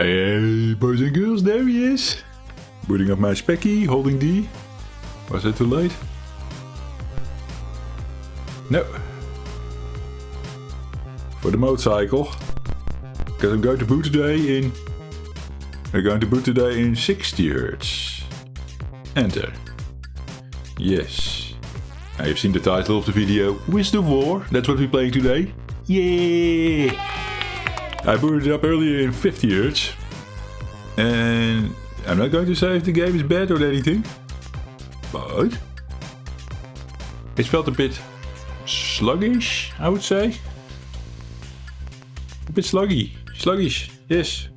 Hey, boys and girls, there he is. Booting up my specky, holding D. Was it too late? No. For the motorcycle. Because I'm going to boot today in... We're going to boot today in 60 Hz. Enter. Yes. Now you've seen the title of the video, Wizard of Wor. That's what we're playing today. Yeah! I booted it up earlier in 50 Hz. And I'm not going to say if the game is bad or anything. But it felt a bit sluggish, I would say. A bit sluggish, yes.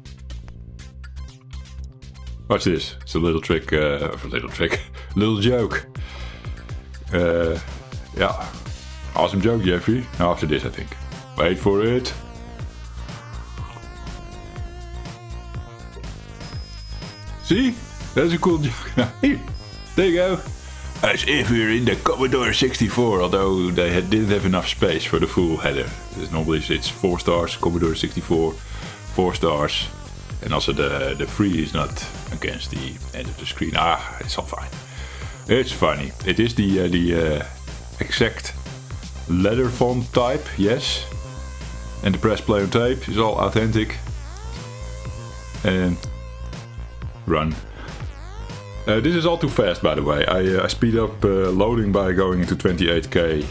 Watch this. It's a little trick, little joke. Yeah, awesome joke, Jeffrey. After this, I think. Wait for it. See? That's a cool joke. Here, there you go. As if we're in the Commodore 64, although they didn't have enough space for the full header. Normally it's 4 stars, Commodore 64, 4 stars. And also the 3 is not against the end of the screen. It's all fine. It's funny. It is the exact letter font type, yes. And the press play on tape is all authentic. And run. This is all too fast, by the way. I speed up loading by going into 28k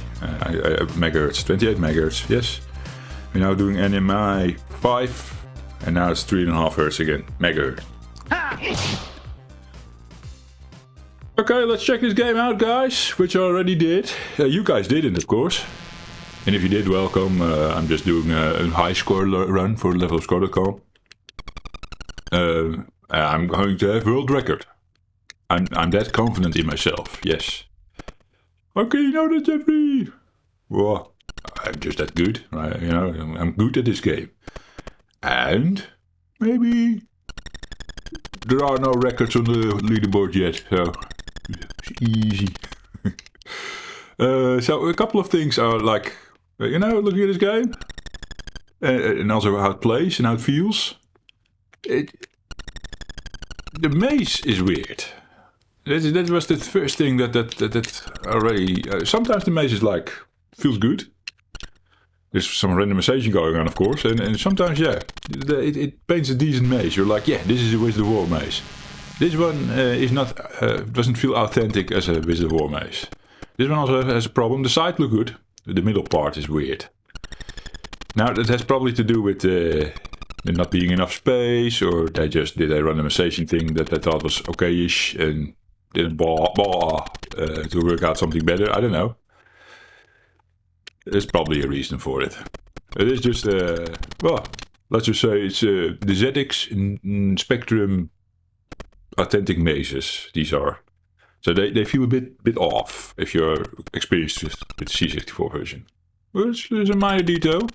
megahertz. 28 megahertz, yes. We're now doing NMI 5, and now it's 3.5 hertz again. Megahertz. Okay, let's check this game out, guys, which I already did. You guys didn't, of course. And if you did, welcome. I'm just doing a high score run for lvlupscore.com. I'm going to have world record. I'm that confident in myself, yes. Okay, you know that, Jeffrey. Well, I'm just that good, right? You know, I'm good at this game. And maybe there are no records on the leaderboard yet, so it's easy. So a couple of things are like, you know, looking at this game, and also how it plays and how it feels. The maze is weird. That was the first thing that already. Sometimes the maze is like feels good. There's some randomization going on, of course, and sometimes it paints a decent maze. You're like, yeah, this is a Wizard of Wor maze. This one is not doesn't feel authentic as a Wizard of Wor maze. This one also has a problem. The side look good. The middle part is weird. Now that has probably to do with there not being enough space, or they just did a randomization thing that they thought was okay-ish and didn't to work out something better. I don't know. There's probably a reason for it. It is just, well, let's just say it's the ZX Spectrum authentic mazes. These are. So they feel a bit off if you're experienced with the C64 version. Which is a minor detail.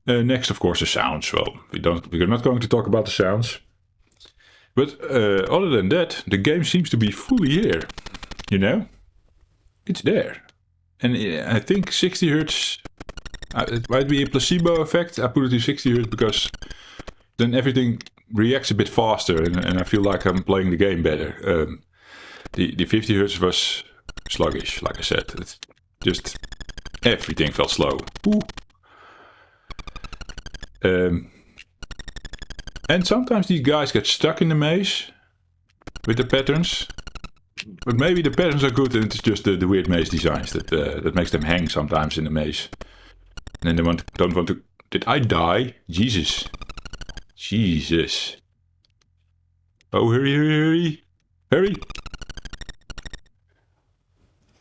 Next, of course, the sounds. Well, we're not going to talk about the sounds. But other than that, the game seems to be fully here. You know? It's there. And I think 60 Hz, it might be a placebo effect. I put it to 60 Hz because then everything reacts a bit faster and I feel like I'm playing the game better. The 50 Hz was sluggish, like I said. It's just everything felt slow. Ooh. And sometimes these guys get stuck in the maze with the patterns. But maybe the patterns are good and it's just the weird maze designs that makes them hang sometimes in the maze. And then they don't want to... Did I die? Jesus. Oh, hurry. Hurry.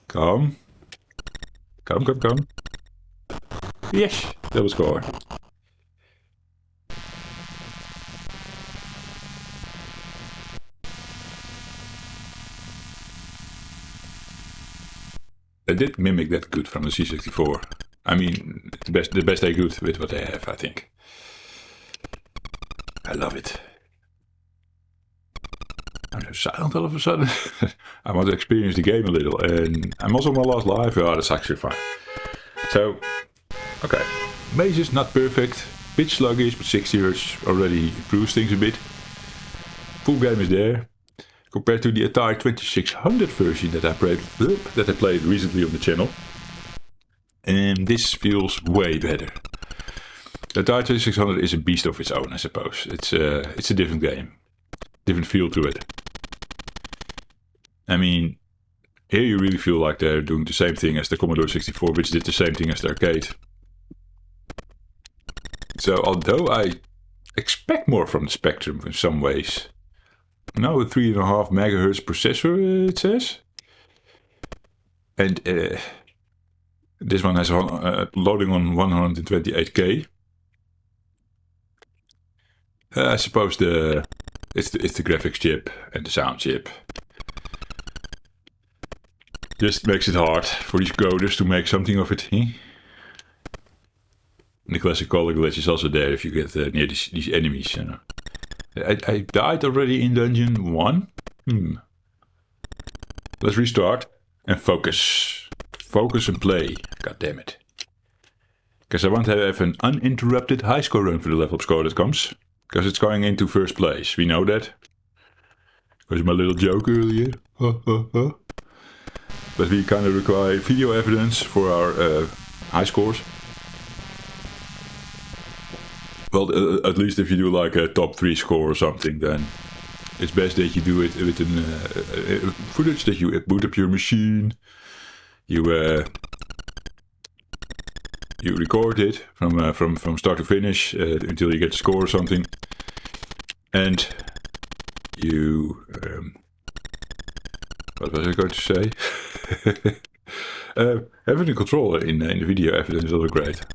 Come. Yes, that was score. They did mimic that good from the C64. I mean, the best they could with what they have, I think. I love it. I'm so silent all of a sudden. I want to experience the game a little, and I'm also on my last live. Oh, that's actually fine. So, okay, maze is not perfect, bit sluggish, but 60 Hz already improves things a bit. Full game is there. Compared to the Atari 2600 version that I played recently on the channel. And this feels way better. The Atari 2600 is a beast of its own, I suppose. It's a different game. Different feel to it. I mean, here you really feel like they're doing the same thing as the Commodore 64, which did the same thing as the arcade. So, although I expect more from the Spectrum in some ways. Now a 3.5 MHz processor, it says. And this one has loading on 128K. I suppose it's the graphics chip and the sound chip. Just makes it hard for these coders to make something of it. And the classic color glitch is also there if you get near these enemies. You know. I died already in dungeon 1. Let's restart and focus. Focus and play. God damn it. Because I want to have an uninterrupted high score run for the level up score that comes. Because it's going into first place. We know that. Was my little joke earlier. But we kind of require video evidence for our high scores. Well, at least if you do like a top 3 score or something, then it's best that you do it with footage that you boot up your machine. You record it from start to finish until you get the score or something, and you what was I going to say? Having a controller in the video evidence is also great.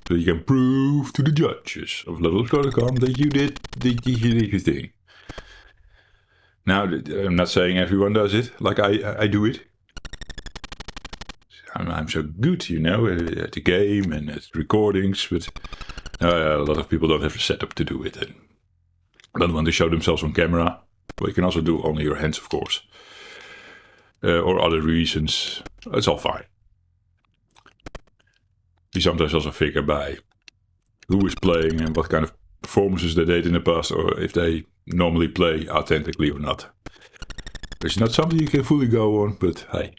So you can prove to the judges of lvlupscore.com that you did your thing. Now, I'm not saying everyone does it like I do it. I'm so good, you know, at the game and at recordings, but a lot of people don't have the setup to do it and don't want to show themselves on camera. Well, you can also do only your hands, of course, or other reasons. It's all fine. We sometimes also figure by who is playing and what kind of performances they did in the past, or if they normally play authentically or not. It's not something you can fully go on, but hey.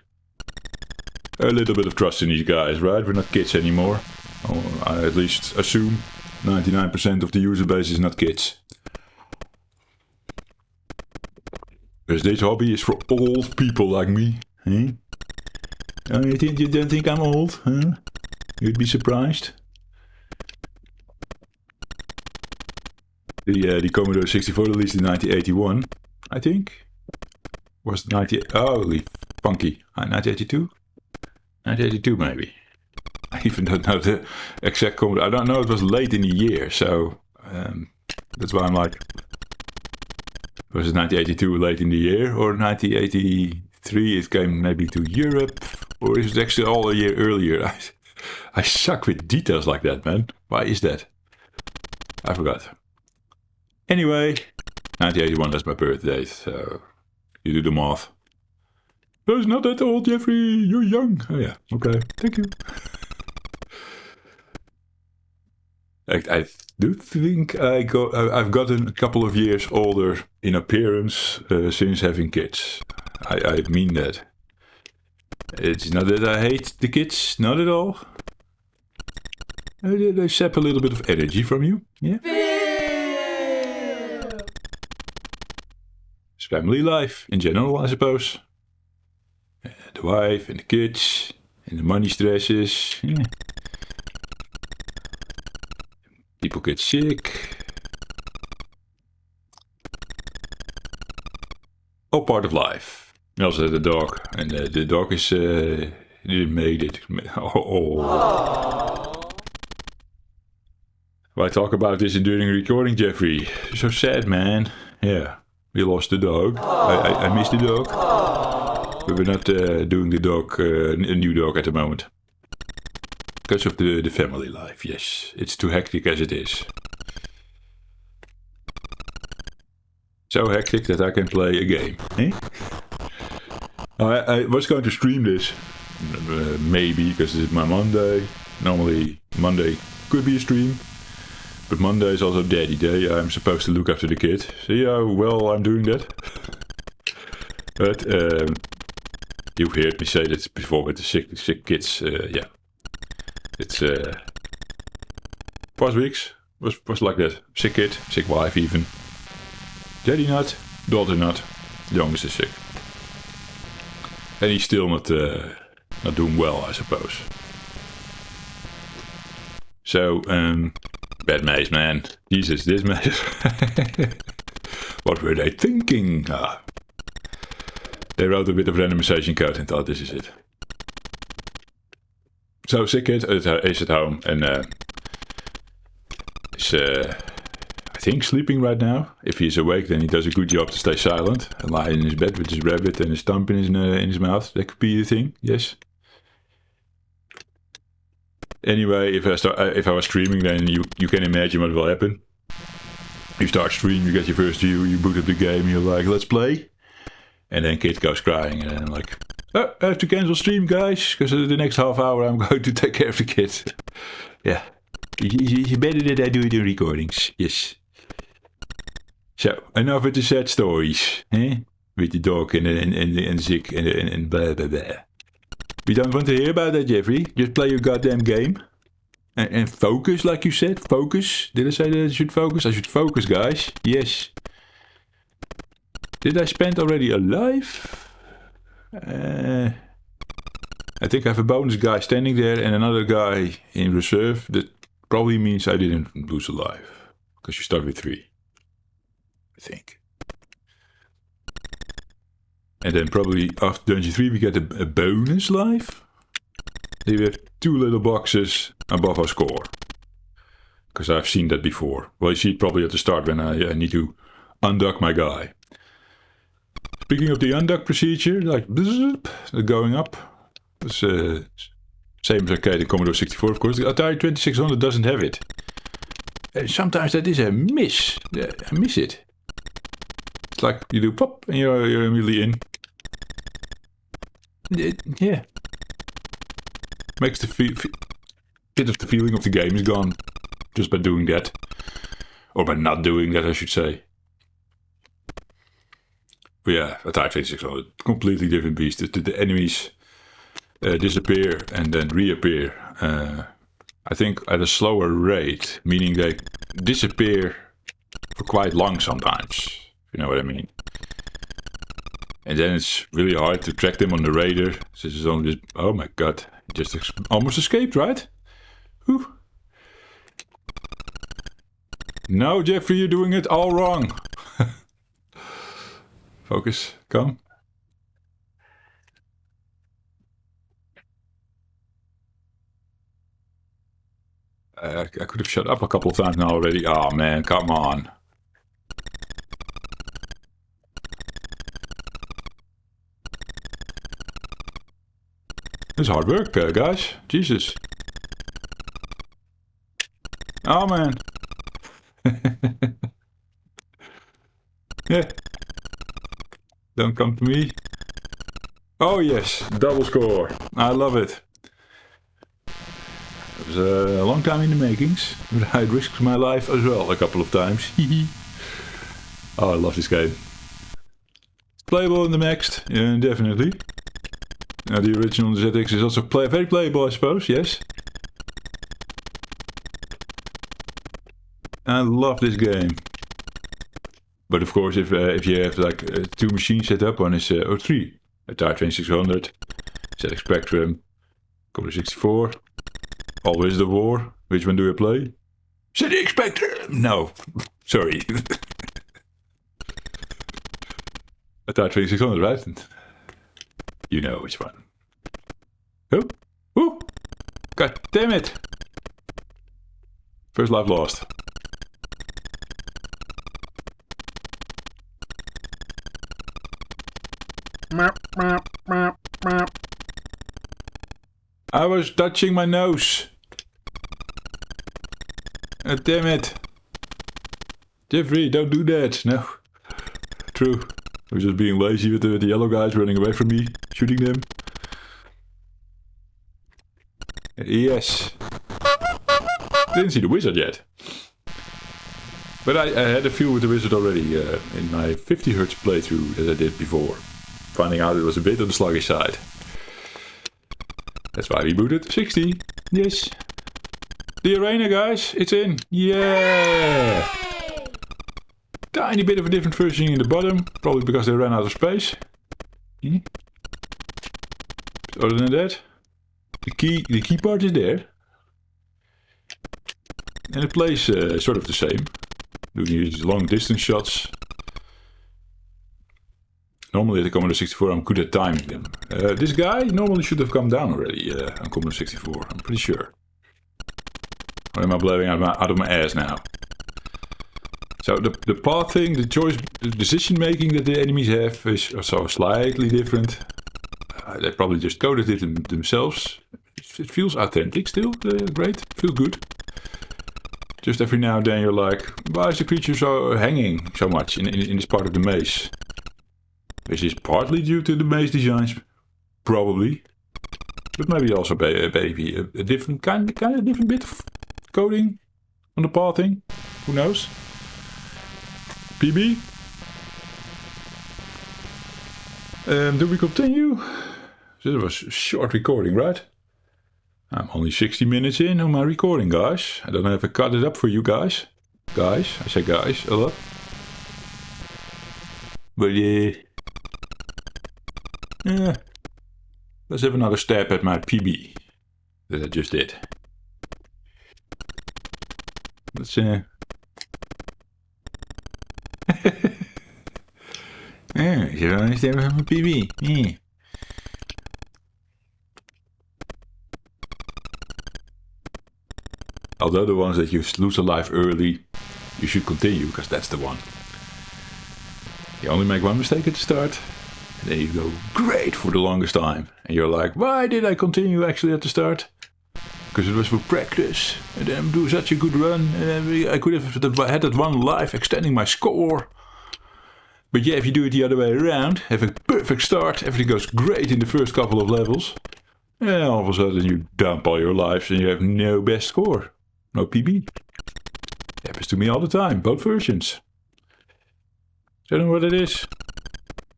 A little bit of trust in these guys, right? We're not kids anymore. Or I at least assume 99% of the user base is not kids. Because this hobby is for old people like me. Eh? Oh, you don't think I'm old? Huh? You'd be surprised. The Commodore 64 released in 1981, I think. Was 90? Holy funky. 1982? 1982 maybe. I even don't know the exact Commodore. I don't know, it was late in the year, so that's why I'm like, was it 1982 late in the year, or 1983 it came maybe to Europe, or is it actually all a year earlier? I suck with details like that, man. Why is that? I forgot. Anyway, 1981, that's my birthday, so you do the math. Oh, it's not that old, Jeffrey. You're young. Oh yeah, okay. Thank you. I do think I've gotten a couple of years older in appearance since having kids. I mean that. It's not that I hate the kids, not at all. They sap a little bit of energy from you, yeah? It's family life in general, I suppose. The wife and the kids and the money stresses. Yeah. People get sick. All part of life. I also had a dog, and the dog is made it. Oh. Why talk about this during recording, Jeffrey? So sad, man. Yeah, we lost the dog. I miss the dog. But we're not doing the dog, a new dog at the moment. Because of the family life, yes. It's too hectic as it is. So hectic that I can play a game. Eh? I was going to stream this. Maybe, because it's my Monday. Normally, Monday could be a stream. But Monday is also Daddy Day. I'm supposed to look after the kid. See how well I'm doing that? But you've heard me say that before with the sick kids. Yeah, it's past weeks was like that. Sick kid, sick wife even. Daddy not, daughter not. Youngest is sick, and he's still not doing well, I suppose. So bad maze, man. Jesus, this maze. What were they thinking? They wrote a bit of randomization code and thought this is it. So sick kid is at home and is I think sleeping right now. If he's awake, then he does a good job to stay silent and lie in his bed with his rabbit and his thumb in his mouth. That could be the thing. Yes. Anyway, if I was streaming, then you can imagine what will happen. You start streaming, you get your first view, you boot up the game, you're like, let's play. And then kid goes crying, and then I'm like, oh, I have to cancel stream, guys, because the next half hour I'm going to take care of the kid. Yeah. It's better that I do it in recordings. Yes. So, enough with the sad stories, eh? With the dog and sick and blah blah blah. We don't want to hear about that, Jeffrey. Just play your goddamn game. And focus, like you said. Focus. Did I say that I should focus? I should focus, guys. Yes. Did I spend already a life? I think I have a bonus guy standing there and another guy in reserve. That probably means I didn't lose a life. Because you start with 3. I think. And then probably after Dungeon 3 we get a bonus life. Then we have 2 little boxes above our score. Because I've seen that before. Well, you see it probably at the start when I need to undock my guy. Speaking of the undock procedure, like going up. It's same as arcade in Commodore 64, of course. The Atari 2600 doesn't have it. Sometimes that is a miss. I miss it. It's like you do pop and you're immediately in. Yeah. Makes the bit of the feeling of the game is gone. Just by doing that. Or by not doing that, I should say. But yeah, Atari 2600, completely different beast. The enemies disappear and then reappear. I think at a slower rate, meaning they disappear for quite long sometimes. If you know what I mean. And then it's really hard to track them on the radar. This is only just, oh my god, just almost escaped, right? Whew. No, Jeffrey, you're doing it all wrong. Focus, come. I could have shut up a couple of times now already. Oh man, come on. It's hard work, guys. Jesus. Oh man. Yeah. Don't come to me. Oh yes, double score. I love it. It was a long time in the makings, but I risked my life as well a couple of times. Oh, I love this game. Playable in the next, yeah, definitely. Now the original ZX is also very playable, I suppose. Yes. I love this game. But of course, if you have like 2 machines set up, one is or 3, Atari 2600, ZX Spectrum, Commodore 64, all Wizard of Wor. Which one do I play? ZX Spectrum. No, sorry. Atari 2600, right? You know which one. Oh, oh, god damn it! First life lost. I was touching my nose. Oh, damn it. Jeffrey, don't do that. No. True. I was just being lazy with the yellow guys running away from me, shooting them. Yes. Didn't see the wizard yet. But I had a feel with the Wizard already in my 50 Hz playthrough that I did before. Finding out it was a bit on the sluggish side. That's why I rebooted 60. Yes. The arena, guys, it's in. Yeah! Tiny bit of a different version in the bottom, probably because they ran out of space. Other than that, the key part is there. And it plays sort of the same. Doing these long distance shots. Normally at the Commodore 64 I'm good at timing them. This guy normally should have come down already on Commodore 64, I'm pretty sure. Or am I blowing out of my ass now? So the path thing, the choice, the decision making that the enemies have is also slightly different. They probably just coded it themselves. It feels authentic still, great, feels good. Just every now and then you're like, why is the creature so hanging so much in this part of the maze? Which is partly due to the maze designs, probably. But maybe also maybe a different kind of different bit of coding on the pathing. Who knows? PB? Do we continue? This was a short recording, right? I'm only 60 minutes in on my recording, guys. I don't know if I cut it up for you guys. Guys, I say guys a lot. But yeah, let's have another stab at my PB that I just did. Let's yeah, you understand my PB? Yeah. Although the ones that you lose a life early, you should continue, because that's the one. You only make one mistake at the start, and then you go great for the longest time. And you're like, why did I continue actually at the start? Because it was for practice, and then do such a good run, and I could have had that one life extending my score. But yeah, if you do it the other way around, have a perfect start, everything goes great in the first couple of levels, and all of a sudden you dump all your lives and you have no best score. No PB. Happens to me all the time, both versions. Don't know what it is.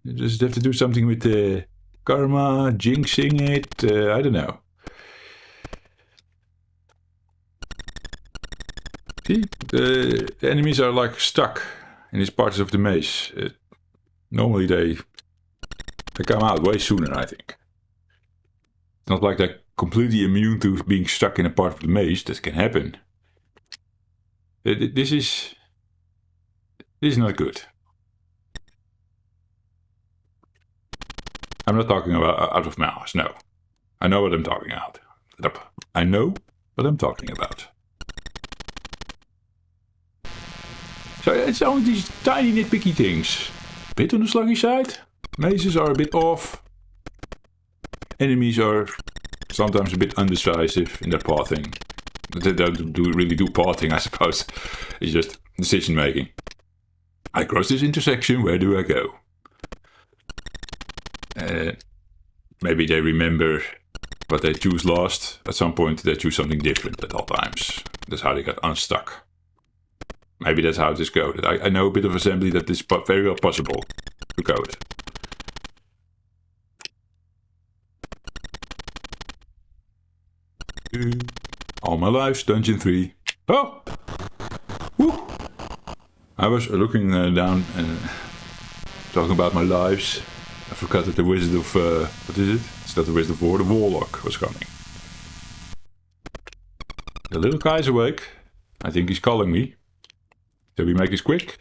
You just have to do something with the karma, jinxing it, I don't know. See, the enemies are like stuck in these parts of the maze. Normally they come out way sooner, I think. It's not like they're completely immune to being stuck in a part of the maze. That can happen. This is not good. I'm not talking about out of malice, no. I know what I'm talking about. I know what I'm talking about. So it's only these tiny nitpicky things. A bit on the sluggy side. Mazes are a bit off. Enemies are sometimes a bit undecisive in their pathing. They don't really do pathing, I suppose. It's just decision making. I cross this intersection, where do I go? Maybe they remember what they choose last. At some point they choose something different at all times. That's how they got unstuck. Maybe that's how this goes. I know a bit of assembly that is very well possible to code. All my lives, Dungeon 3. Oh! Woo! I was looking down and talking about my lives. I forgot that the Wizard of... what is it? It's not the Wizard of Wor, the Warlock was coming. The little guy's awake. I think he's calling me. So we make this quick.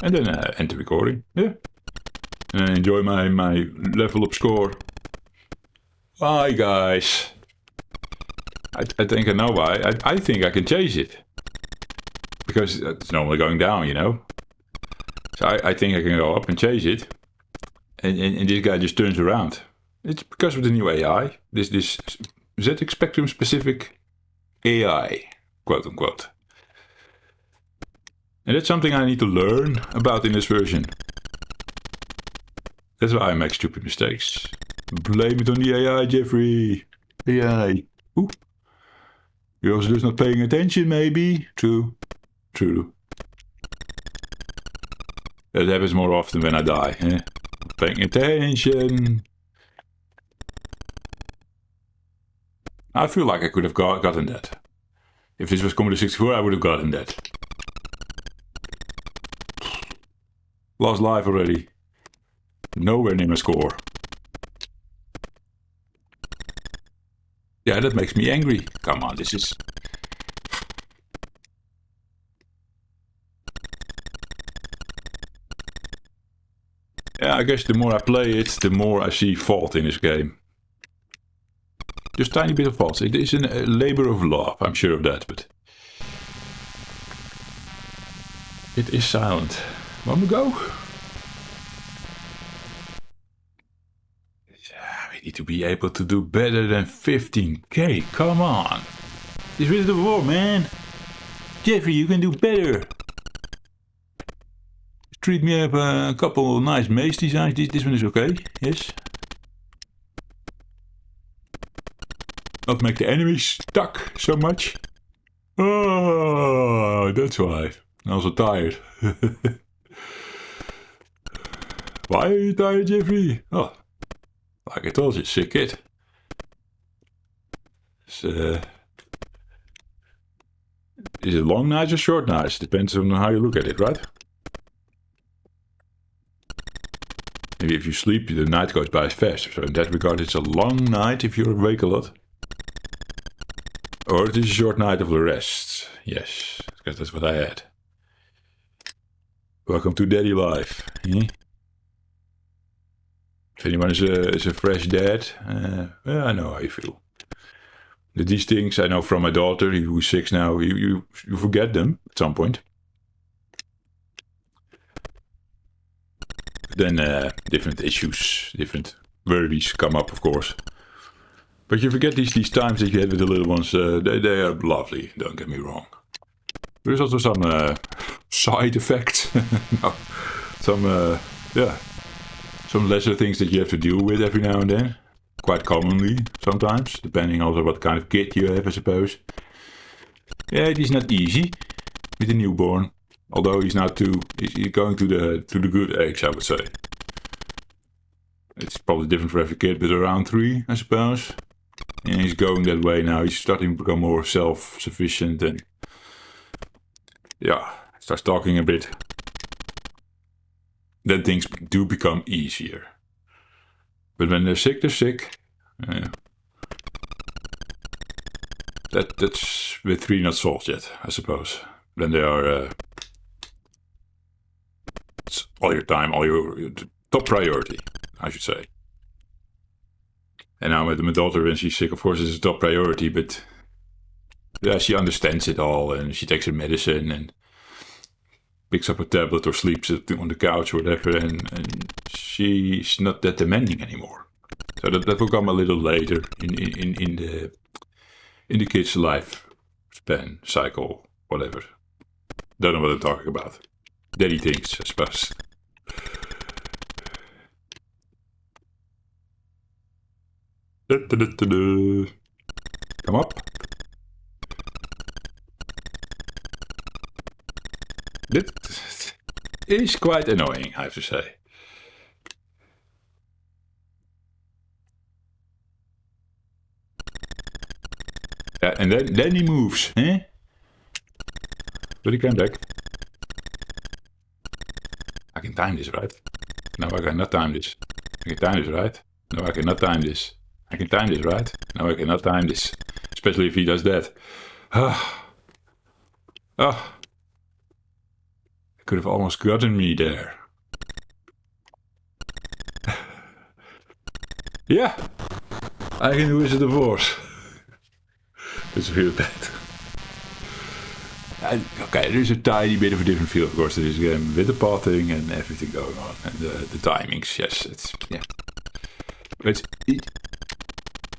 And then end the recording. Yeah. And enjoy my level up score. Bye, guys. I think I know why. I think I can chase it. Because it's normally going down, you know. So I think I can go up and chase it. And this guy just turns around. It's because of the new AI. This ZX Spectrum specific AI, quote unquote. And that's something I need to learn about in this version. That's why I make stupid mistakes. Blame it on the AI, Jeffrey. AI. Ooh. You're also just not paying attention, maybe? True. That happens more often when I die. Eh? Paying attention. I feel like I could have gotten that. If this was Commodore 64, I would have gotten that. Lost life already. Nowhere near my score. Yeah, that makes me angry. Come on, this is... Yeah, I guess the more I play it, the more I see fault in this game. Just tiny bit of faults. It is a labor of love, I'm sure of that, but... It is silent. Want me to go? We need to be able to do better than 15k. Come on. It's Wizard of Wor, man. Jeffrey, you can do better. Street me up a couple of nice maze designs. This one is okay. Yes. Not make the enemies stuck so much. Oh, that's why. I'm also tired. Why are you tired, Jeffrey? Oh, like I told you, sick kid. Is it long nights or short nights? Depends on how you look at it, right? Maybe if you sleep, the night goes by faster. So in that regard, it's a long night if you're awake a lot. Or it is a short night of the rest. Yes, because that's what I had. Welcome to daddy life. Eh? If anyone is a fresh dad, yeah, I know how you feel. These things I know from my daughter, who's 6 now, you forget them at some point. Then different issues, different worries come up, of course. But you forget these times that you had with the little ones. They are lovely, don't get me wrong. There's also some side effects. No, some lesser things that you have to deal with every now and then. Quite commonly, sometimes, depending also what kind of kid you have, I suppose. Yeah, it is not easy with a newborn. Although he's now he's going to the good age, I would say. It's probably different for every kid, but around 3, I suppose. And he's going that way now. He's starting to become more self-sufficient and yeah, starts talking a bit. Then things do become easier. But when they're sick, they're sick. That's with 3 not solved yet, I suppose. Then they are it's all your time, all your top priority, I should say. And now with my daughter, when she's sick, of course, it's a top priority, but yeah, she understands it all, and she takes her medicine and picks up a tablet or sleeps on the couch or whatever, and she's not that demanding anymore. So that will come a little later in the kid's life span, cycle, whatever. Don't know what I'm talking about. Daddy things, I suppose. Come up. This is quite annoying, I have to say. Yeah, and then he moves, eh? But he came back. I can time this, right? No, I cannot time this. I can time this, right? No, I cannot time this. I can time this, right? No, I cannot time this. Especially if he does that. Could have almost gotten me there. Yeah, I can do Wizard of Wor. It's real bad. Okay, there's a tiny bit of a different feel, of course, to this game with the pathing and everything going on, and the timings. Yes, it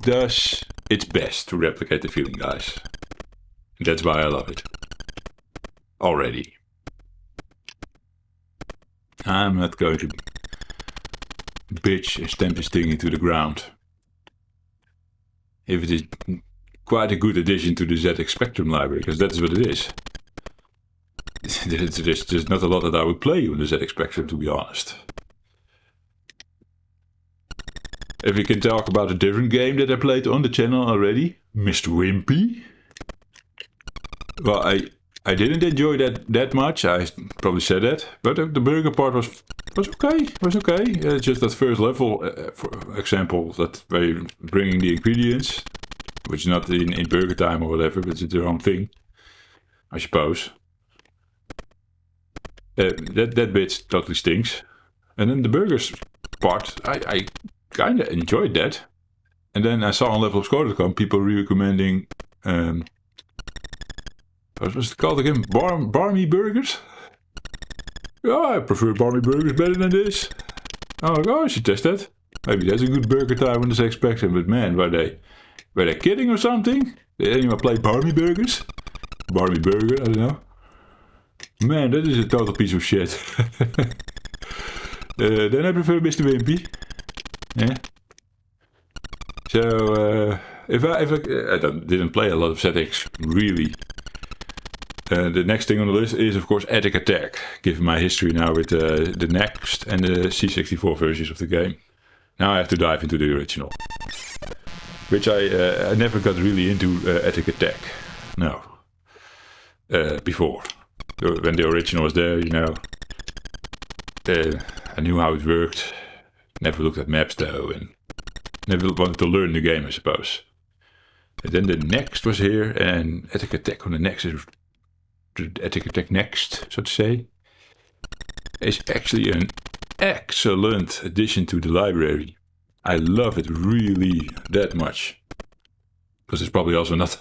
does its best to replicate the feeling, guys. And that's why I love it. Already. I'm not going to bitch and stamp this thing into the ground. If it is quite a good addition to the ZX Spectrum library, because that's what it is. there's not a lot that I would play on the ZX Spectrum, to be honest. If we can talk about a different game that I played on the channel already, Mr. Wimpy. Well, I didn't enjoy that much. I probably said that, but the burger part was okay. Just that first level, for example, that way bringing the ingredients, which is not in burger time or whatever, but it's their own thing, I suppose. That bit totally stinks. And then the burgers part, I kind of enjoyed that. And then I saw on lvlupscore.com people recommending, what was it called again? Barmy burgers? Yeah, I prefer barmy burgers better than this. I'm like, oh, I should test that. Maybe that's a good burger time on the ZX Spectrum, but man, were they kidding or something? Did anyone play barmy burgers? Barmy burger, I don't know. Man, that is a total piece of shit. Then I prefer Mr. Wimpy. Yeah. So, if I didn't play a lot of ZX, really. The next thing on the list is, of course, Attic Attack. Given my history now with the Next and the C64 versions of the game. Now I have to dive into the original. Which I never got really into Attic Attack. No. Before. When the original was there, you know. I knew how it worked. Never looked at maps though. And never wanted to learn the game, I suppose. And then the Next was here. And Attic Attack on the Next is... Attic Attack Next, so to say, is actually an excellent addition to the library. I love it really that much. Because there's probably also not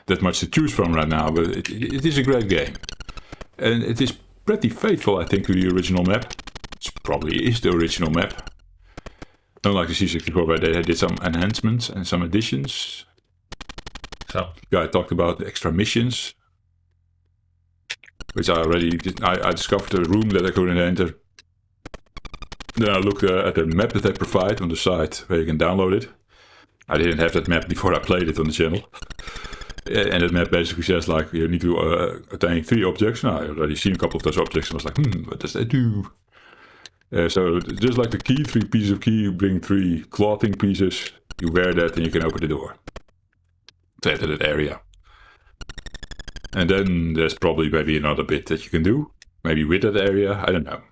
that much to choose from right now, but it is a great game. And it is pretty faithful, I think, to the original map. It probably is the original map. Unlike the C64, where they did some enhancements and some additions. Some guy talked about the extra missions. Which I discovered a room that I couldn't enter. Then I looked at the map that they provide on the site where you can download it. I didn't have that map before I played it on the channel. And that map basically says like you need to attain 3 objects. Now I already seen a couple of those objects and was like, what does that do? So just like the key, 3 pieces of key, you bring 3 clothing pieces, you wear that and you can open the door. To enter that area. And then there's probably maybe another bit that you can do. Maybe with that area, I don't know.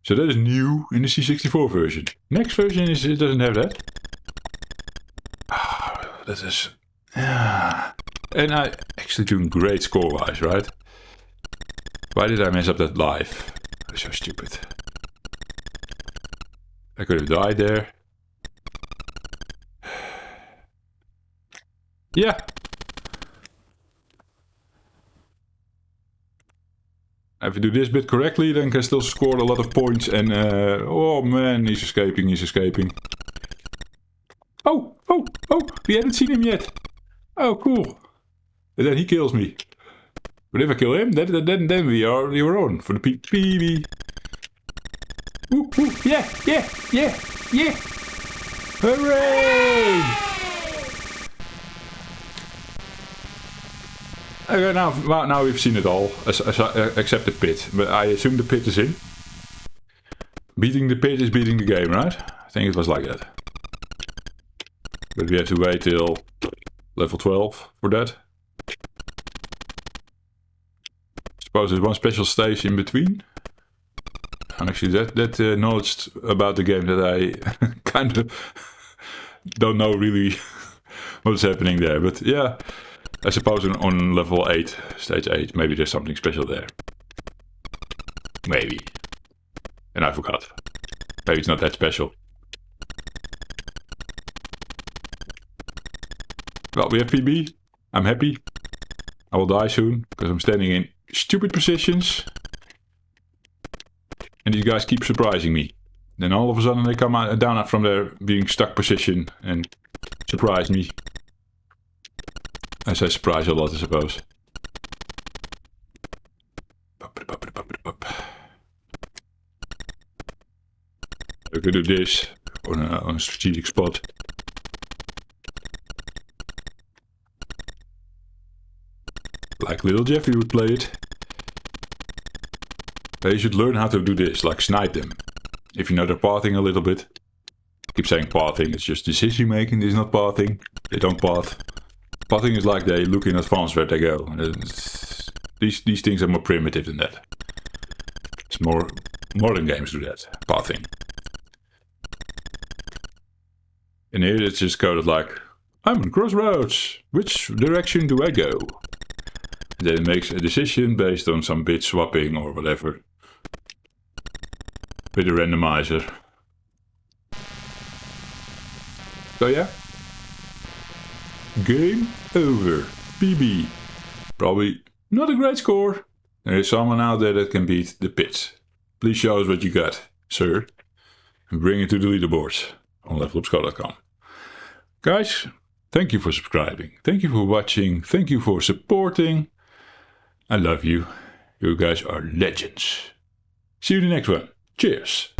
So that is new in the C64 version. Next version it doesn't have that. That is... And I actually doing great score-wise, right? Why did I mess up that live? That's so stupid. I could have died there. Yeah. If you do this bit correctly, then can still score a lot of points. And, oh man, he's escaping. Oh, we haven't seen him yet. Oh, cool. And then he kills me. But if I kill him, then we are your own for the PB. Ooh, yeah. Hooray! Okay, now we've seen it all, except the pit. But I assume the pit is in. Beating the pit is beating the game, right? I think it was like that. But we have to wait till level 12 for that. Suppose there's one special stage in between. And actually that knowledge about the game that I kind of don't know really what's happening there. But yeah. I suppose on level 8, stage 8, maybe there's something special there. Maybe. And I forgot. Maybe it's not that special. Well, we have PB. I'm happy. I will die soon, because I'm standing in stupid positions. And these guys keep surprising me. Then all of a sudden they come down from their being stuck position and surprise me. I say surprise a lot, I suppose. We can do this on a strategic spot. Like little Jeffrey would play it. They should learn how to do this, like snipe them. If you know their pathing a little bit. I keep saying pathing, it's just decision making, this is not pathing. They don't path. Pathing is like they look in advance where they go. These things are more primitive than that. It's more modern games do that, pathing. And here it's just coded like, I'm on crossroads, which direction do I go? And then it makes a decision based on some bit swapping or whatever. With a randomizer. So yeah. Game over. PB. Probably not a great score. There is someone out there that can beat the pits. Please show us what you got, sir. And bring it to the leaderboards on lvlupscore.com. Guys, thank you for subscribing. Thank you for watching. Thank you for supporting. I love you. You guys are legends. See you in the next one. Cheers.